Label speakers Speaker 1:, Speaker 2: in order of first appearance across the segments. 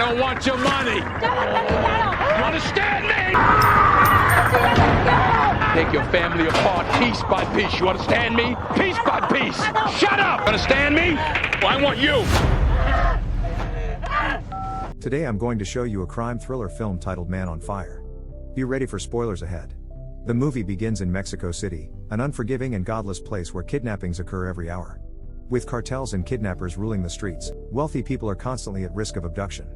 Speaker 1: don't want your money. You understand me? Take your family apart piece by piece. You understand me? Piece by piece. Shut up! Understand me? Well, I want you.
Speaker 2: Today I'm going to show you a crime thriller film titled Man on Fire. Be ready for spoilers ahead. The movie begins in Mexico City, an unforgiving and godless place where kidnappings occur every hour. With cartels and kidnappers ruling the streets, wealthy people are constantly at risk of abduction.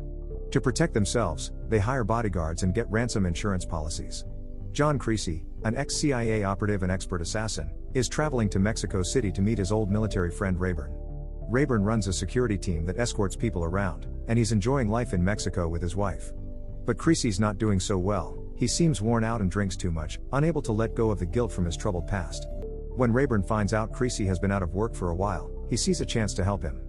Speaker 2: To protect themselves, they hire bodyguards and get ransom insurance policies. John Creasy, an ex-CIA operative and expert assassin, is traveling to Mexico City to meet his old military friend Rayburn. Rayburn runs a security team that escorts people around, and he's enjoying life in Mexico with his wife. But Creasy's not doing so well. He seems worn out and drinks too much, unable to let go of the guilt from his troubled past. When Rayburn finds out Creasy has been out of work for a while, he sees a chance to help him.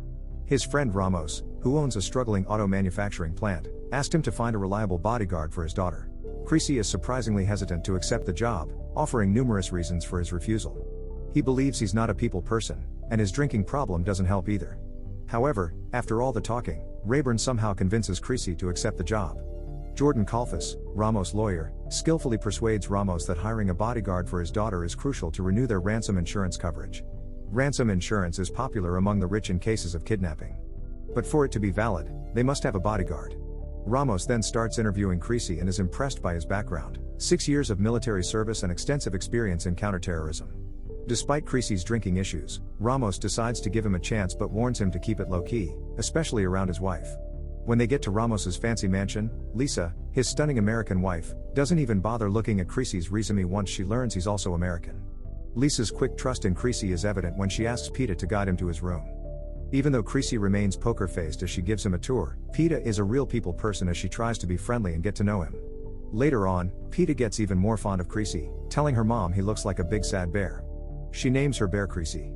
Speaker 2: His friend Ramos, who owns a struggling auto manufacturing plant, asked him to find a reliable bodyguard for his daughter. Creasy is surprisingly hesitant to accept the job, offering numerous reasons for his refusal. He believes he's not a people person, and his drinking problem doesn't help either. However, after all the talking, Rayburn somehow convinces Creasy to accept the job. Jordan Kalfas, Ramos' lawyer, skillfully persuades Ramos that hiring a bodyguard for his daughter is crucial to renew their ransom insurance coverage. Ransom insurance is popular among the rich in cases of kidnapping. But for it to be valid, they must have a bodyguard. Ramos then starts interviewing Creasy and is impressed by his background, 6 years of military service and extensive experience in counterterrorism. Despite Creasy's drinking issues, Ramos decides to give him a chance but warns him to keep it low-key, especially around his wife. When they get to Ramos's fancy mansion, Lisa, his stunning American wife, doesn't even bother looking at Creasy's resume once she learns he's also American. Lisa's quick trust in Creasy is evident when she asks Peta to guide him to his room. Even though Creasy remains poker-faced as she gives him a tour, Peta is a real people person as she tries to be friendly and get to know him. Later on, Peta gets even more fond of Creasy, telling her mom he looks like a big sad bear. She names her bear Creasy.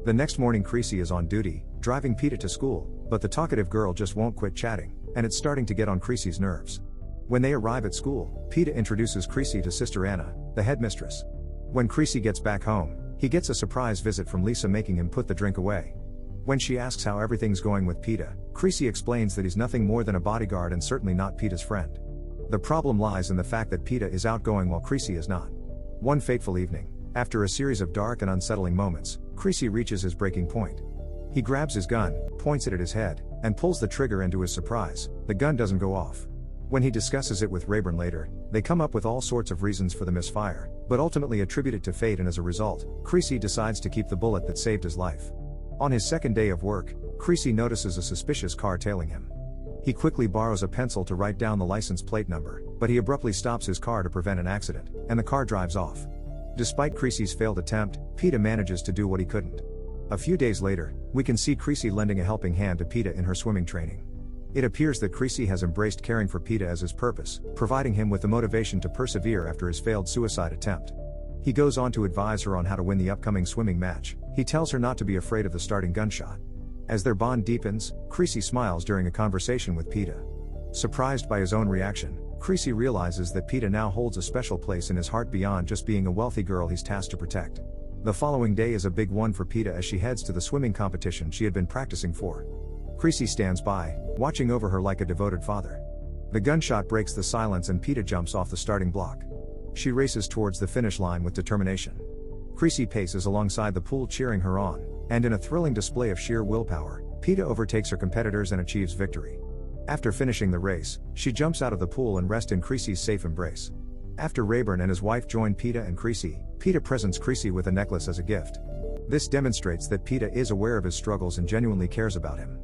Speaker 2: The next morning Creasy is on duty, driving Peta to school, but the talkative girl just won't quit chatting, and it's starting to get on Creasy's nerves. When they arrive at school, Peta introduces Creasy to Sister Anna, the headmistress. When Creasy gets back home, he gets a surprise visit from Lisa making him put the drink away. When she asks how everything's going with Peta, Creasy explains that he's nothing more than a bodyguard and certainly not Peta's friend. The problem lies in the fact that Peta is outgoing while Creasy is not. One fateful evening, after a series of dark and unsettling moments, Creasy reaches his breaking point. He grabs his gun, points it at his head, and pulls the trigger, and to his surprise, the gun doesn't go off. When he discusses it with Rayburn later, they come up with all sorts of reasons for the misfire, but ultimately attribute it to fate, and as a result, Creasy decides to keep the bullet that saved his life. On his second day of work, Creasy notices a suspicious car tailing him. He quickly borrows a pencil to write down the license plate number, but he abruptly stops his car to prevent an accident, and the car drives off. Despite Creasy's failed attempt, Peta manages to do what he couldn't. A few days later, we can see Creasy lending a helping hand to Peta in her swimming training. It appears that Creasy has embraced caring for Peta as his purpose, providing him with the motivation to persevere after his failed suicide attempt. He goes on to advise her on how to win the upcoming swimming match. He tells her not to be afraid of the starting gunshot. As their bond deepens, Creasy smiles during a conversation with Peta. Surprised by his own reaction, Creasy realizes that Peta now holds a special place in his heart beyond just being a wealthy girl he's tasked to protect. The following day is a big one for Peta as she heads to the swimming competition she had been practicing for. Creasy stands by, watching over her like a devoted father. The gunshot breaks the silence and Peta jumps off the starting block. She races towards the finish line with determination. Creasy paces alongside the pool cheering her on, and in a thrilling display of sheer willpower, Peta overtakes her competitors and achieves victory. After finishing the race, she jumps out of the pool and rests in Creasy's safe embrace. After Rayburn and his wife join Peta and Creasy, Peta presents Creasy with a necklace as a gift. This demonstrates that Peta is aware of his struggles and genuinely cares about him.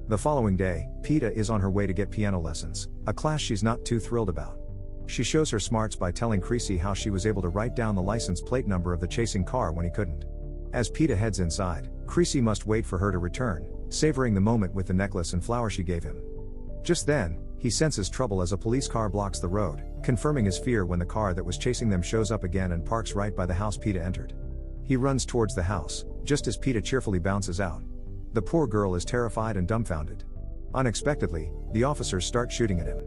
Speaker 2: The following day, Peta is on her way to get piano lessons, a class she's not too thrilled about. She shows her smarts by telling Creasy how she was able to write down the license plate number of the chasing car when he couldn't. As Peta heads inside, Creasy must wait for her to return, savoring the moment with the necklace and flower she gave him. Just then, he senses trouble as a police car blocks the road, confirming his fear when the car that was chasing them shows up again and parks right by the house Peta entered. He runs towards the house, just as Peta cheerfully bounces out. The poor girl is terrified and dumbfounded. Unexpectedly, the officers start shooting at him.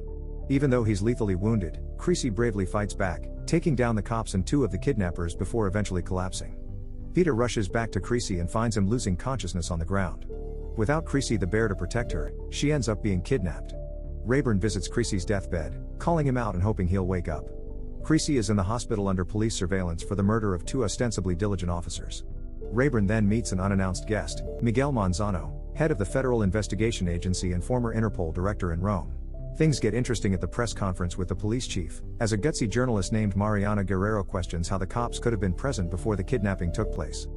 Speaker 2: Even though he's lethally wounded, Creasy bravely fights back, taking down the cops and 2 of the kidnappers before eventually collapsing. Peta rushes back to Creasy and finds him losing consciousness on the ground. Without Creasy the bear to protect her, she ends up being kidnapped. Rayburn visits Creasy's deathbed, calling him out and hoping he'll wake up. Creasy is in the hospital under police surveillance for the murder of 2 ostensibly diligent officers. Rayburn then meets an unannounced guest, Miguel Manzano, head of the Federal Investigation Agency and former Interpol director in Rome. Things get interesting at the press conference with the police chief, as a gutsy journalist named Mariana Guerrero questions how the cops could have been present before the kidnapping took place.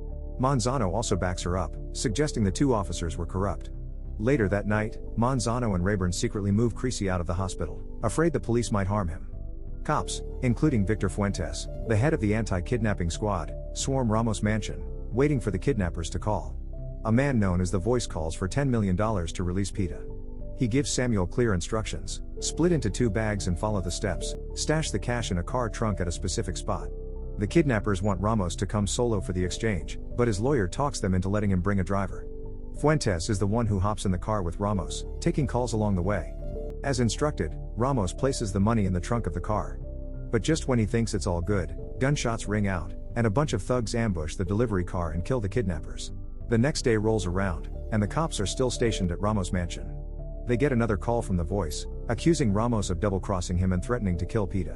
Speaker 2: Manzano also backs her up, suggesting the 2 officers were corrupt. Later that night, Manzano and Rayburn secretly move Creasy out of the hospital, afraid the police might harm him. Cops, including Victor Fuentes, the head of the anti-kidnapping squad, swarm Ramos' mansion, waiting for the kidnappers to call. A man known as the Voice calls for $10 million to release Pita. He gives Samuel clear instructions: split into 2 bags and follow the steps, stash the cash in a car trunk at a specific spot. The kidnappers want Ramos to come solo for the exchange, but his lawyer talks them into letting him bring a driver. Fuentes is the one who hops in the car with Ramos, taking calls along the way. As instructed, Ramos places the money in the trunk of the car. But just when he thinks it's all good, gunshots ring out, and a bunch of thugs ambush the delivery car and kill the kidnappers. The next day rolls around, and the cops are still stationed at Ramos' mansion. They get another call from the Voice, accusing Ramos of double-crossing him and threatening to kill Pita.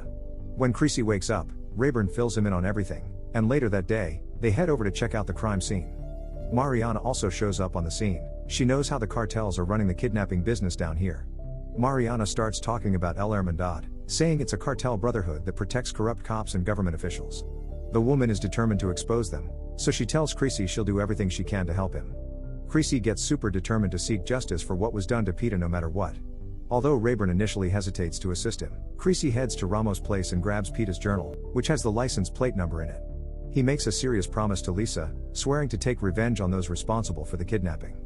Speaker 2: When Creasy wakes up, Rayburn fills him in on everything, and later that day, they head over to check out the crime scene. Mariana also shows up on the scene. She knows how the cartels are running the kidnapping business down here. Mariana starts talking about El Hermandad, saying it's a cartel brotherhood that protects corrupt cops and government officials. The woman is determined to expose them, so she tells Creasy she'll do everything she can to help him. Creasy gets super determined to seek justice for what was done to Pita no matter what. Although Rayburn initially hesitates to assist him, Creasy heads to Ramos' place and grabs Pita's journal, which has the license plate number in it. He makes a serious promise to Lisa, swearing to take revenge on those responsible for the kidnapping.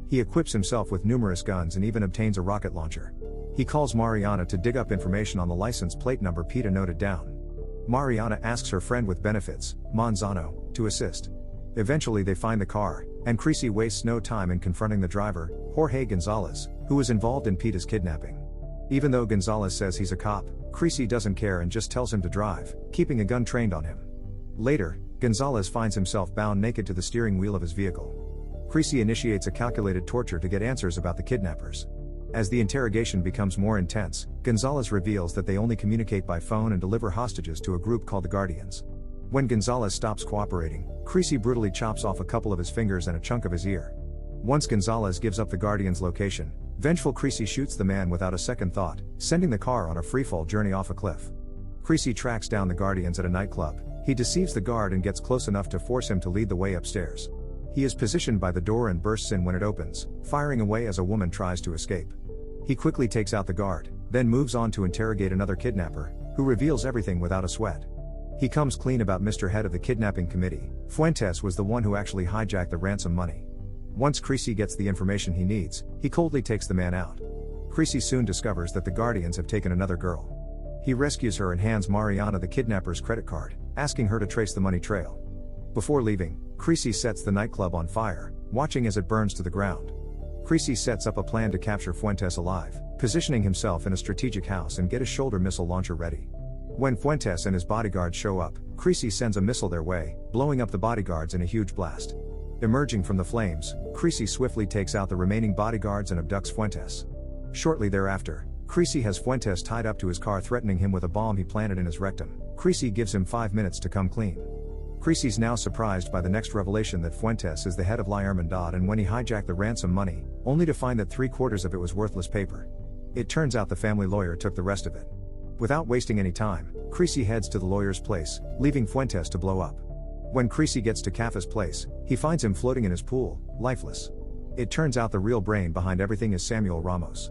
Speaker 2: He equips himself with numerous guns and even obtains a rocket launcher. He calls Mariana to dig up information on the license plate number Pita noted down. Mariana asks her friend with benefits, Manzano, to assist. Eventually they find the car, and Creasy wastes no time in confronting the driver, Jorge Gonzalez, who was involved in Pita's kidnapping. Even though Gonzalez says he's a cop, Creasy doesn't care and just tells him to drive, keeping a gun trained on him. Later, Gonzalez finds himself bound naked to the steering wheel of his vehicle. Creasy initiates a calculated torture to get answers about the kidnappers. As the interrogation becomes more intense, Gonzalez reveals that they only communicate by phone and deliver hostages to a group called the Guardians. When Gonzalez stops cooperating, Creasy brutally chops off a couple of his fingers and a chunk of his ear. Once Gonzalez gives up the Guardians' location, vengeful Creasy shoots the man without a second thought, sending the car on a freefall journey off a cliff. Creasy tracks down the Guardians at a nightclub. He deceives the guard and gets close enough to force him to lead the way upstairs. He is positioned by the door and bursts in when it opens, firing away as a woman tries to escape. He quickly takes out the guard, then moves on to interrogate another kidnapper, who reveals everything without a sweat. He comes clean about Mr. Head of the kidnapping committee. Fuentes was the one who actually hijacked the ransom money. Once Creasy gets the information he needs, he coldly takes the man out. Creasy soon discovers that the Guardians have taken another girl. He rescues her and hands Mariana the kidnapper's credit card, asking her to trace the money trail. Before leaving, Creasy sets the nightclub on fire, watching as it burns to the ground. Creasy sets up a plan to capture Fuentes alive, positioning himself in a strategic house and get his shoulder missile launcher ready. When Fuentes and his bodyguards show up, Creasy sends a missile their way, blowing up the bodyguards in a huge blast. Emerging from the flames, Creasy swiftly takes out the remaining bodyguards and abducts Fuentes. Shortly thereafter, Creasy has Fuentes tied up to his car, threatening him with a bomb he planted in his rectum. Creasy gives him 5 minutes to come clean. Creasy's now surprised by the next revelation that Fuentes is the head of La Hermandad, and when he hijacked the ransom money, only to find that 3/4 of it was worthless paper. It turns out the family lawyer took the rest of it. Without wasting any time, Creasy heads to the lawyer's place, leaving Fuentes to blow up. When Creasy gets to Café's place, he finds him floating in his pool, lifeless. It turns out the real brain behind everything is Samuel Ramos.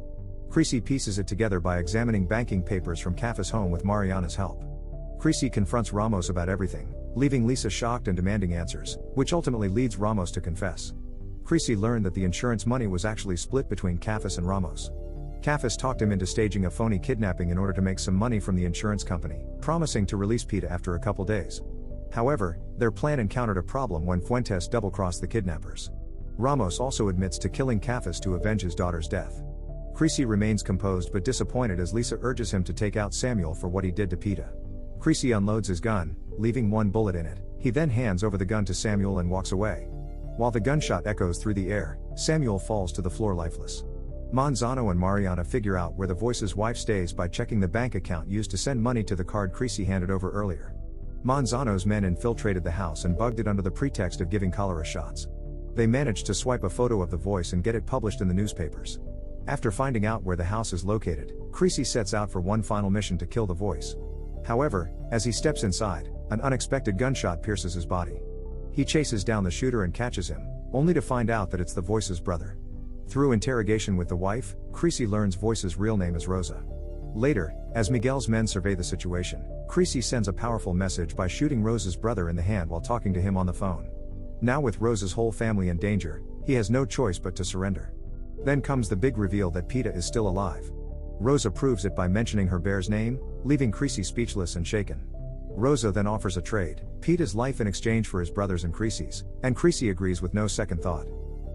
Speaker 2: Creasy pieces it together by examining banking papers from Café's home with Mariana's help. Creasy confronts Ramos about everything, leaving Lisa shocked and demanding answers, which ultimately leads Ramos to confess. Creasy learned that the insurance money was actually split between Café and Ramos. Café talked him into staging a phony kidnapping in order to make some money from the insurance company, promising to release Pita after a couple days. However, their plan encountered a problem when Fuentes double-crossed the kidnappers. Ramos also admits to killing Café to avenge his daughter's death. Creasy remains composed but disappointed as Lisa urges him to take out Samuel for what he did to Pita. Creasy unloads his gun, leaving one bullet in it. He then hands over the gun to Samuel and walks away. While the gunshot echoes through the air, Samuel falls to the floor lifeless. Manzano and Mariana figure out where the Voice's wife stays by checking the bank account used to send money to the card Creasy handed over earlier. Manzano's men infiltrated the house and bugged it under the pretext of giving cholera shots. They managed to swipe a photo of the Voice and get it published in the newspapers. After finding out where the house is located, Creasy sets out for one final mission to kill the Voice. However, as he steps inside, an unexpected gunshot pierces his body. He chases down the shooter and catches him, only to find out that it's the Voice's brother. Through interrogation with the wife, Creasy learns Voice's real name is Rosa. Later, as Miguel's men survey the situation, Creasy sends a powerful message by shooting Rosa's brother in the hand while talking to him on the phone. Now with Rosa's whole family in danger, he has no choice but to surrender. Then comes the big reveal that Peta is still alive. Rosa proves it by mentioning her bear's name, leaving Creasy speechless and shaken. Rosa then offers a trade, Peta's life in exchange for his brother's and Creasy's, and Creasy agrees with no second thought.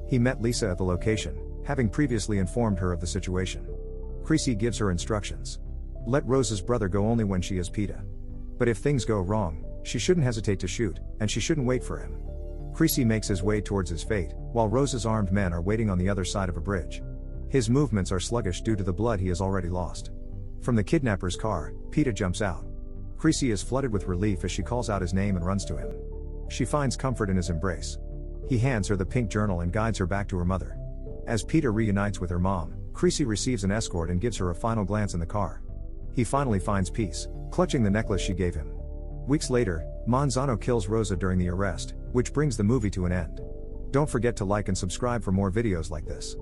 Speaker 2: He met Lisa at the location, having previously informed her of the situation. Creasy gives her instructions. Let Rosa's brother go only when she is Peta. But if things go wrong, she shouldn't hesitate to shoot, and she shouldn't wait for him. Creasy makes his way towards his fate, while Rosa's armed men are waiting on the other side of a bridge. His movements are sluggish due to the blood he has already lost. From the kidnapper's car, Peta jumps out. Creasy is flooded with relief as she calls out his name and runs to him. She finds comfort in his embrace. He hands her the pink journal and guides her back to her mother. As Peta reunites with her mom, Creasy receives an escort and gives her a final glance in the car. He finally finds peace, clutching the necklace she gave him. Weeks later, Manzano kills Rosa during the arrest, which brings the movie to an end. Don't forget to like and subscribe for more videos like this.